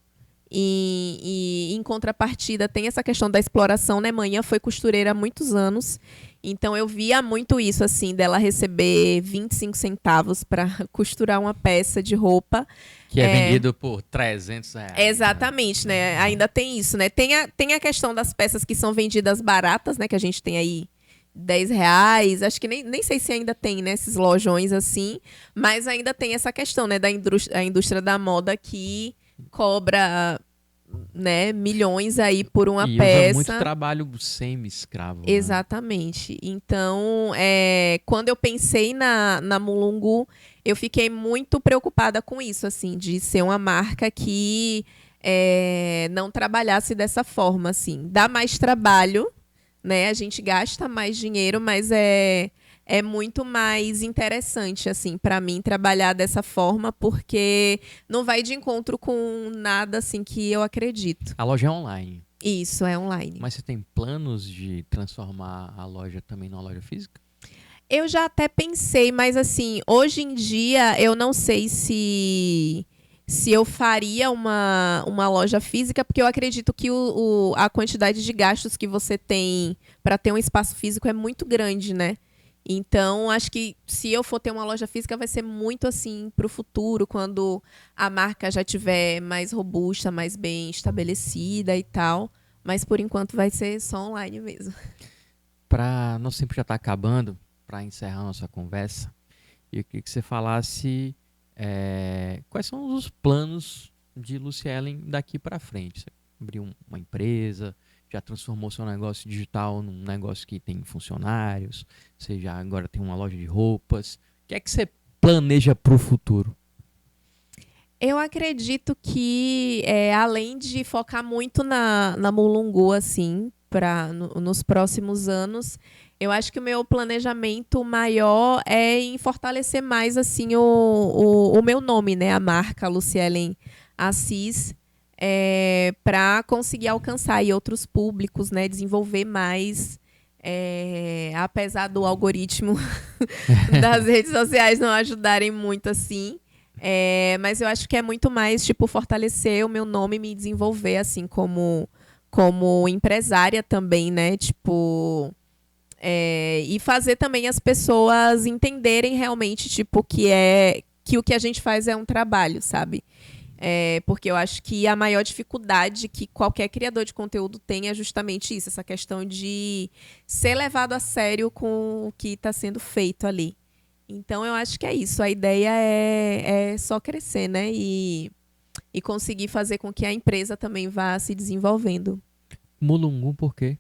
E em contrapartida tem essa questão da exploração, né? Manhã foi costureira há muitos anos, então eu via muito isso, assim, dela receber 25 centavos para costurar uma peça de roupa. Que é vendido por R$ 300. Exatamente, né? Ainda tem isso, né? Tem a questão das peças que são vendidas baratas, né? Que a gente tem aí R$ 10. Acho que nem sei se ainda tem, né? Esses lojões assim. Mas ainda tem essa questão, né? A indústria da moda que cobra, né, milhões aí por uma E peça. usa muito trabalho semi-escravo. Né? Exatamente. Então, quando eu pensei na Mulungu, eu fiquei muito preocupada com isso, assim, de ser uma marca que não trabalhasse dessa forma, assim. Dá mais trabalho, né? A gente gasta mais dinheiro, mas é muito mais interessante, assim, para mim trabalhar dessa forma, porque não vai de encontro com nada, assim, que eu acredito. A loja é online. Isso, é online. Mas você tem planos de transformar a loja também numa loja física? Eu já até pensei, mas assim, hoje em dia eu não sei se eu faria uma loja física, porque eu acredito que a quantidade de gastos que você tem para ter um espaço físico é muito grande, né? Então, acho que se eu for ter uma loja física, vai ser muito assim para o futuro, quando a marca já estiver mais robusta, mais bem estabelecida e tal. Mas por enquanto vai ser só online mesmo. Nosso tempo já está acabando, para encerrar a nossa conversa, eu queria que você falasse quais são os planos de Lucy Ellen daqui para frente. Você abriu uma empresa, já transformou seu negócio digital num negócio que tem funcionários, você já agora tem uma loja de roupas. O que é que você planeja para o futuro? Eu acredito que, além de focar muito na Mulungu, assim, nos próximos anos, eu acho que o meu planejamento maior é em fortalecer mais, assim, o meu nome, né? A marca Lucy Ellen Assis, para conseguir alcançar aí outros públicos, né? Desenvolver mais, apesar do algoritmo das redes sociais não ajudarem muito, assim. Mas eu acho que é muito mais, tipo, fortalecer o meu nome e me desenvolver, assim, como empresária também, né? Tipo, e fazer também as pessoas entenderem realmente, tipo, que o que a gente faz é um trabalho, sabe? Porque eu acho que a maior dificuldade que qualquer criador de conteúdo tem é justamente isso, essa questão de ser levado a sério com o que está sendo feito ali. Então, eu acho que é isso. A ideia é só crescer, né? E conseguir fazer com que a empresa também vá se desenvolvendo. Mulungu, por quê?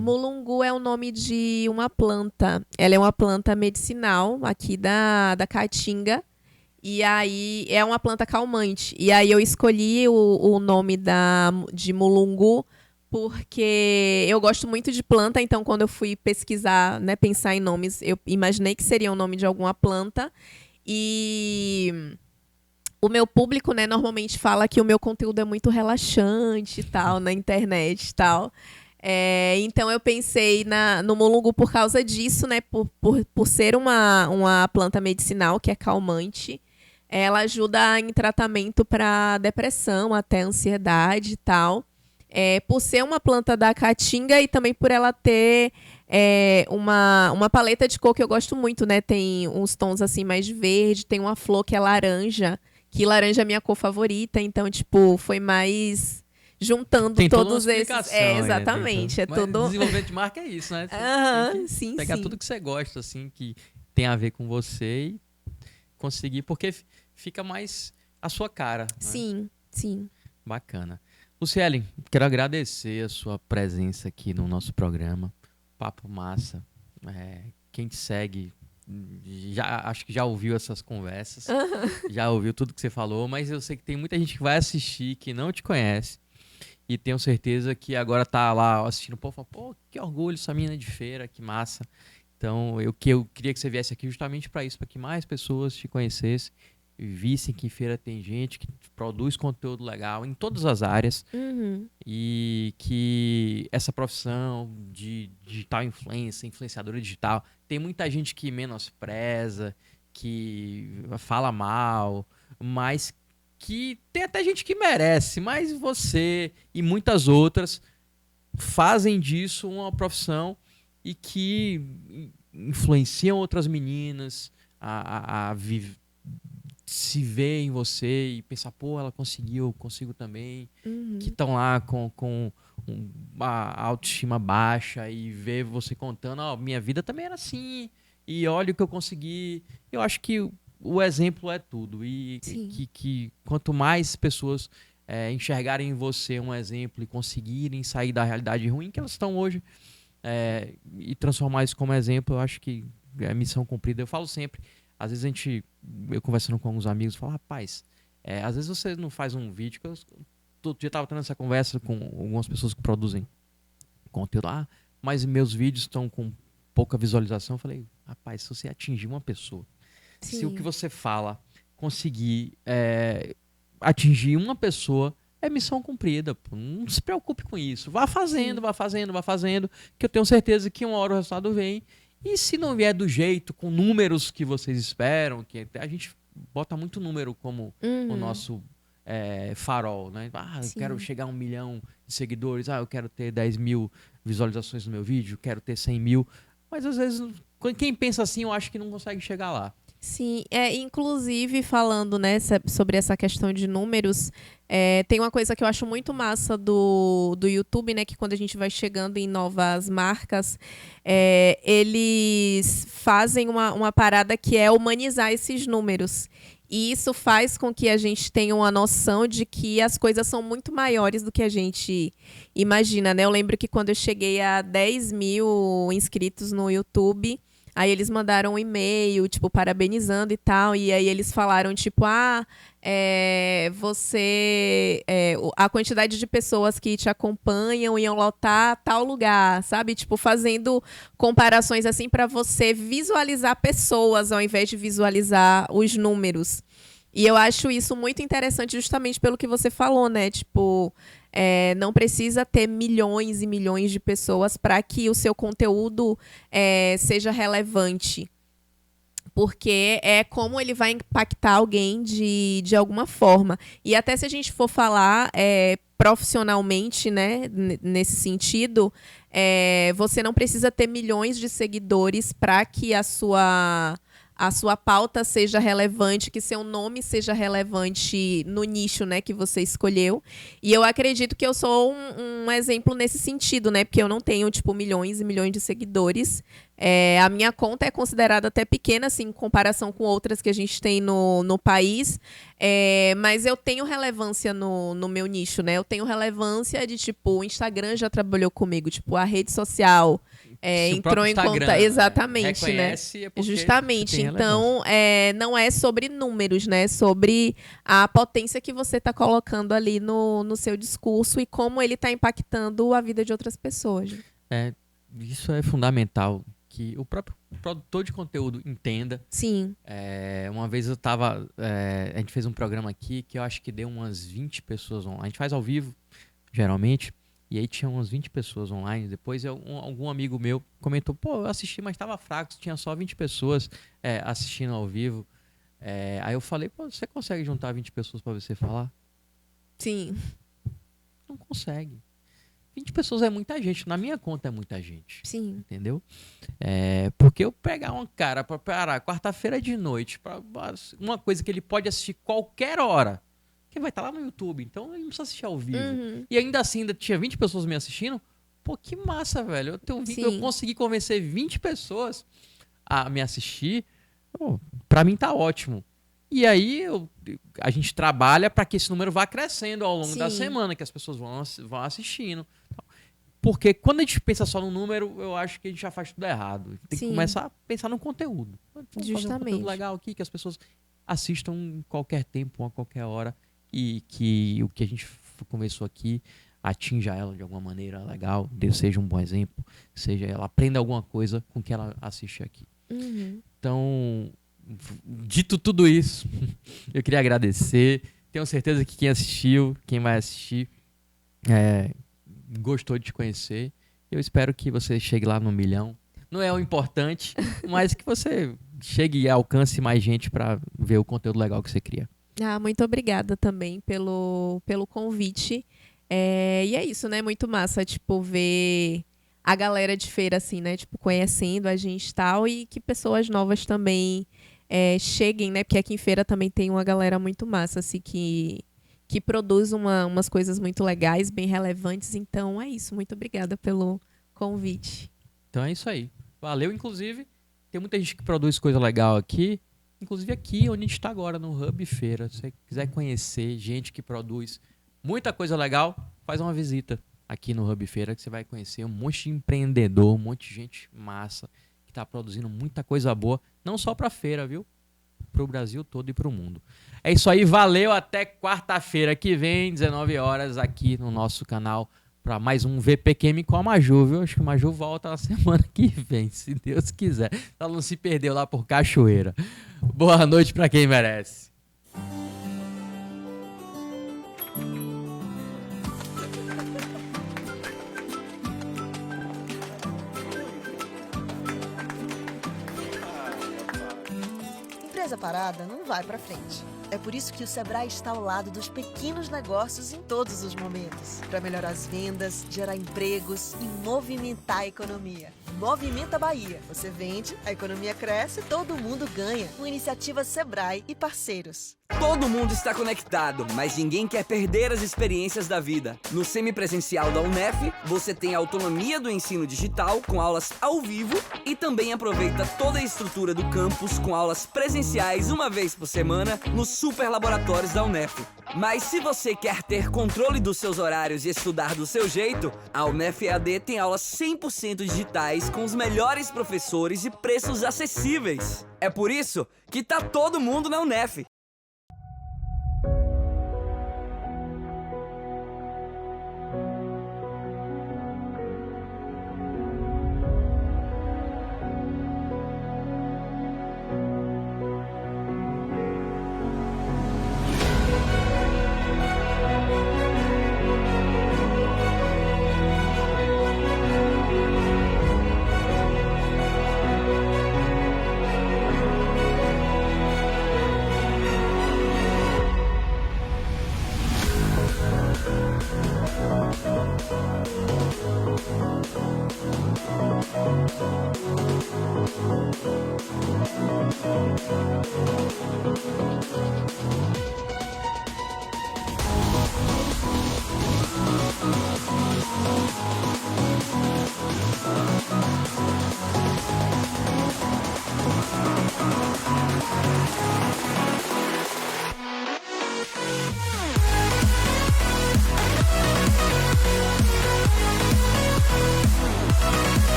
Mulungu é o nome de uma planta. Ela é uma planta medicinal aqui da Caatinga. E aí, é uma planta calmante. E aí, eu escolhi o nome de Mulungu porque eu gosto muito de planta, então quando eu fui pesquisar, né, pensar em nomes, eu imaginei que seria o nome de alguma planta. E o meu público, né, normalmente fala que o meu conteúdo é muito relaxante e tal, na internet e tal. Então eu pensei no Mulungu por causa disso, né, por ser uma planta medicinal que é calmante. Ela ajuda em tratamento para depressão, até ansiedade e tal. Por ser uma planta da Caatinga e também por ela ter uma paleta de cor que eu gosto muito, né? Tem uns tons assim mais de verde, tem uma flor que é laranja, que laranja é a minha cor favorita, então, tipo, foi mais juntando tem todos toda uma esses. explicação, Exatamente. Mas desenvolvimento de marca é isso, né? Tem que Sim, pegar sim. tudo que você gosta, assim, que tem a ver com você e conseguir, porque fica mais a sua cara. Né? Sim, sim. Bacana. Lucy Ellen, quero agradecer a sua presença aqui no nosso programa. Papo massa. Quem te segue, acho que já ouviu essas conversas, já ouviu tudo que você falou, mas eu sei que tem muita gente que vai assistir que não te conhece e tenho certeza que agora tá lá assistindo, fala, pô, que orgulho essa menina de feira, que massa. Então, eu queria que você viesse aqui justamente para isso, para que mais pessoas te conhecessem, vissem que em feira tem gente que produz conteúdo legal em todas as áreas e que essa profissão de digital influenciadora digital, tem muita gente que menospreza, que fala mal, mas que tem até gente que merece, mas você e muitas outras fazem disso uma profissão e que influenciam outras meninas se ver em você e pensar, pô, ela conseguiu, eu consigo também, que estão lá com a autoestima baixa e ver você contando, ó, minha vida também era assim, e olha o que eu consegui. Eu acho que o exemplo é tudo, e que quanto mais pessoas enxergarem em você um exemplo e conseguirem sair da realidade ruim que elas estão hoje, e transformar isso como exemplo, eu acho que é missão cumprida. Eu falo sempre, às vezes eu conversando com alguns amigos, falo, rapaz, às vezes você não faz um vídeo, que eu todo dia estava tendo essa conversa com algumas pessoas que produzem conteúdo, mas meus vídeos estão com pouca visualização. Eu falei, rapaz, se você atingir uma pessoa, se o que você fala conseguir atingir uma pessoa, é missão cumprida, pô. Não se preocupe com isso. Vá fazendo, que eu tenho certeza que uma hora o resultado vem. E se não vier do jeito, com números que vocês esperam, que a gente bota muito número como o nosso farol, né? Eu quero chegar a 1 milhão de seguidores, eu quero ter 10 mil visualizações no meu vídeo, quero ter 100 mil. Mas às vezes, quem pensa assim, eu acho que não consegue chegar lá. Sim, inclusive falando, né, sobre essa questão de números, tem uma coisa que eu acho muito massa do YouTube, né, que quando a gente vai chegando em novas marcas, eles fazem uma parada que é humanizar esses números. E isso faz com que a gente tenha uma noção de que as coisas são muito maiores do que a gente imagina, né? Eu lembro que quando eu cheguei a 10 mil inscritos no YouTube, aí eles mandaram um e-mail, tipo, parabenizando e tal. E aí eles falaram, tipo, a quantidade de pessoas que te acompanham iam lotar tal lugar, sabe? Tipo, fazendo comparações assim para você visualizar pessoas ao invés de visualizar os números. E eu acho isso muito interessante justamente pelo que você falou, né? Tipo, não precisa ter milhões e milhões de pessoas para que o seu conteúdo seja relevante. Porque é como ele vai impactar alguém de alguma forma. E até se a gente for falar profissionalmente, né, nesse sentido, você não precisa ter milhões de seguidores para que a sua pauta seja relevante, que seu nome seja relevante no nicho, né, que você escolheu. E eu acredito que eu sou um exemplo nesse sentido, né, porque eu não tenho, tipo, milhões e milhões de seguidores. A minha conta é considerada até pequena, assim, em comparação com outras que a gente tem no país, mas eu tenho relevância no meu nicho, né? Eu tenho relevância de, tipo, o Instagram já trabalhou comigo, tipo, a rede social entrou em conta. Exatamente, né? Justamente. Então, não é sobre números, né? É sobre a potência que você está colocando ali no seu discurso e como ele está impactando a vida de outras pessoas. Isso é fundamental, que o próprio produtor de conteúdo entenda. Sim. Uma vez a gente fez um programa aqui que eu acho que deu umas 20 pessoas online. A gente faz ao vivo, geralmente, e aí tinha umas 20 pessoas online. Depois algum amigo meu comentou, pô, eu assisti, mas estava fraco, tinha só 20 pessoas assistindo ao vivo. Aí eu falei, pô, você consegue juntar 20 pessoas para você falar? Sim. Não consegue. 20 pessoas é muita gente. Na minha conta é muita gente. Sim. Entendeu? Porque eu pegar um cara pra parar quarta-feira de noite, pra uma coisa que ele pode assistir qualquer hora, que vai estar lá no YouTube, então ele não precisa assistir ao vivo. Uhum. E ainda assim, ainda tinha 20 pessoas me assistindo. Pô, que massa, velho. Eu consegui convencer 20 pessoas a me assistir. Pô, pra mim tá ótimo. E aí a gente trabalha para que esse número vá crescendo ao longo da semana, que as pessoas vão assistindo. Porque quando a gente pensa só no número, eu acho que a gente já faz tudo errado. Tem que começar a pensar no conteúdo. Vamos fazer um conteúdo legal aqui, que as pessoas assistam em qualquer tempo, a qualquer hora, e que o que a gente conversou aqui atinja ela de alguma maneira legal, seja um bom exemplo, seja ela aprenda alguma coisa com que ela assiste aqui. Uhum. Então, dito tudo isso, eu queria agradecer. Tenho certeza que quem assistiu, quem vai assistir, gostou de te conhecer. Eu espero que você chegue lá no 1 milhão. Não é o importante, mas que você chegue e alcance mais gente para ver o conteúdo legal que você cria. Muito obrigada também pelo convite. E é isso, né? Muito massa, tipo, ver a galera de feira, assim, né? Tipo, conhecendo a gente e tal, e que pessoas novas também cheguem, né? Porque aqui em feira também tem uma galera muito massa, assim, que produz umas coisas muito legais, bem relevantes. Então, é isso. Muito obrigada pelo convite. Então é isso aí. Valeu, inclusive. Tem muita gente que produz coisa legal aqui. Inclusive aqui onde a gente está agora, no Hub Feira. Se você quiser conhecer gente que produz muita coisa legal, faz uma visita aqui no Hub Feira que você vai conhecer um monte de empreendedor, um monte de gente massa que está produzindo muita coisa boa, não só para feira, viu? Para o Brasil todo e para o mundo. É isso aí, valeu, até quarta-feira que vem, 19 horas, aqui no nosso canal, para mais um VPQM com a Maju, viu? Acho que a Maju volta na semana que vem, se Deus quiser. Ela não se perdeu lá por Cachoeira. Boa noite para quem merece. Empresa parada não vai pra frente. É por isso que o Sebrae está ao lado dos pequenos negócios em todos os momentos, para melhorar as vendas, gerar empregos e movimentar a economia. Movimenta Bahia. Você vende, a economia cresce, todo mundo ganha. Com iniciativa Sebrae e parceiros. Todo mundo está conectado, mas ninguém quer perder as experiências da vida. No semipresencial da UNEF, você tem a autonomia do ensino digital com aulas ao vivo e também aproveita toda a estrutura do campus com aulas presenciais uma vez por semana nos super laboratórios da UNEF. Mas se você quer ter controle dos seus horários e estudar do seu jeito, a UNEF EAD tem aulas 100% digitais com os melhores professores e preços acessíveis. É por isso que tá todo mundo na UNEF.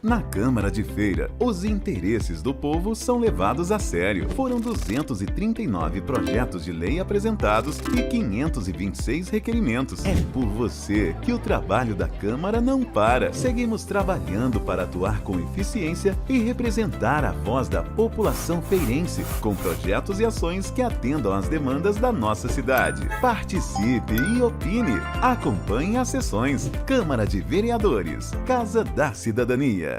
Na Câmara de Feira, os interesses do povo são levados a sério. Foram 239 projetos de lei apresentados e 526 requerimentos. É por você que o trabalho da Câmara não para. Seguimos trabalhando para atuar com eficiência e representar a voz da população feirense, com projetos e ações que atendam às demandas da nossa cidade. Participe e opine. Acompanhe as sessões. Câmara de Vereadores, Casa da Cidadania.